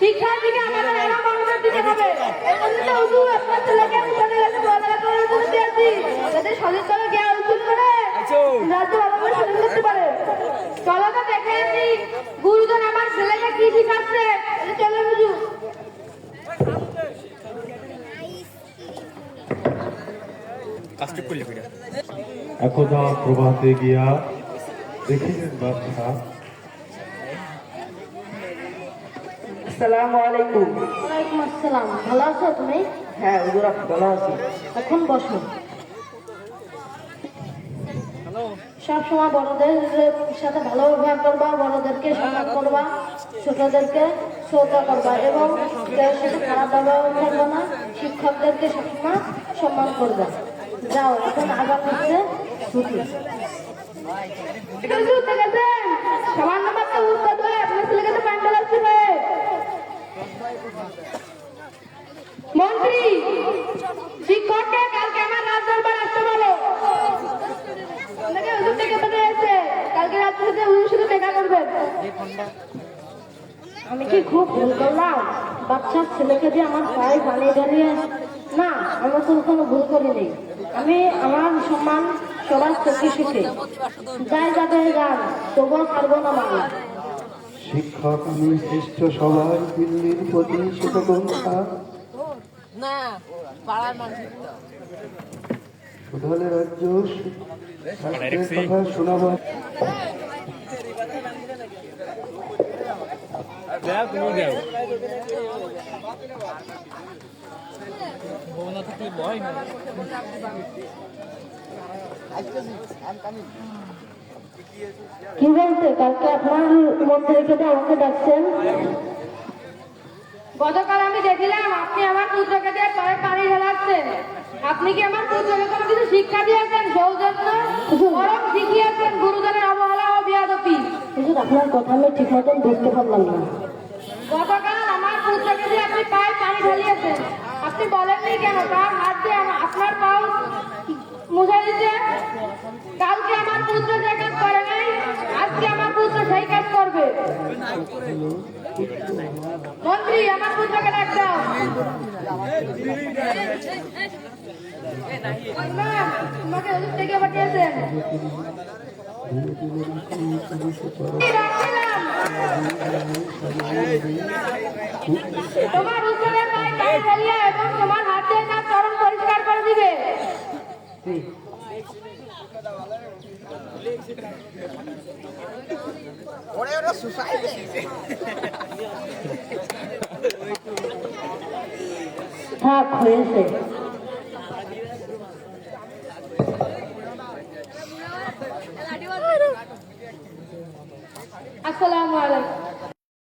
শিক্ষা দিকে আমাদের এলাকা মানুষের দিতে হবে। আপনার ছেলেকে যাতে সচেতন জ্ঞান অর্জন করে রাজ্য ভালোভাবে শুরু করতে পারে। চলো তো দেখে আসি গুরুজন আমার ছেলেকে কি শিখাচ্ছে। চলো বুঝু একদা প্রভাতে গিয়া দেখিলেন বাদশাহ। আসসালামু আলাইকুম। ওয়ালাইকুম আসসালাম। ভালো আছো তুমি? হ্যাঁ হুজুর, ভালো আছি। এখন বসো। সবসময় বড়দের সাথে ভালো ব্যবহার করবা, বড়দেরকে সম্মান করবা, ছোটদেরকে শ্রদ্ধা করবা এবং কেউ সাথে খারাপ ব্যবহার করবা না। শিক্ষকদেরকে সবসময় সম্মান করবা। যাও এখন আগামীতে ছুটি। সামান্য মাত্র উত্তর ধরে আপনার ছেলেকে তো প্যান্ডেল আসছে। মন্ত্রী শিক্ষককে কালকে আমার রাত দরবার আসতে বলো। হুজুর থেকে বলে এসে কালকে রাত্রিতে হুজুর সাথে দেখা করবেন। আমি কি খুব ভুল করলাম? বাচ্চার ছেলেকে দিয়ে আমার পায়ে পানি ঢালিয়ে? না, আমি তো কোনো ভুল করিনি। আমি আমার সম্মান সবার চোখে শিখে যাই যাবে যান, তবুও পারবো না মানে। শিক্ষক আমি শ্রেষ্ঠ সবাই দিল্লির প্রতি শিক্ষকতা সুধালে রাজ্য শাস্ত্রের কথা শোনাব। কি বলতে কালকে আপনার মন্ত্রীকে আমাকে ডাকছেন? গতকাল আমি দেখলাম আপনি আমার পুত্রকে দিয়ে পায়ে পানি ঢালাচ্ছেন। আপনি কি আমার পুত্রকে কোনো কিছু শিক্ষা দিয়েছেন? সৌজন্য বরং শিখিয়েছেন গুরুজনের অবহেলা ও বেয়াদবি। হুজুর, আপনার কথা আমি ঠিক মতন বুঝতে পারলাম না। গতকাল আমার পুত্রকে দিয়ে আপনি পায়ে পানি ঢালিয়েছেন। আপনি বলেননি কেন তার হাত দিয়ে আপনার পাও মুছে দিতে? কালকে আমার পুত্র যে কাজ করে নাই, আজকে আমার পুত্র সেই কাজ করবে। মন্ত্রী, আমার পুত্রকে ডাক দাও। তোমাকে হুজুর থেকে পাঠিয়েছেন। তোমার উত্তরের পায়ে পানি ঢালিয়ে এবং তোমার হাত দিয়ে তার চরণ পরিষ্কার করে দিবে। থাক, হয়েছে।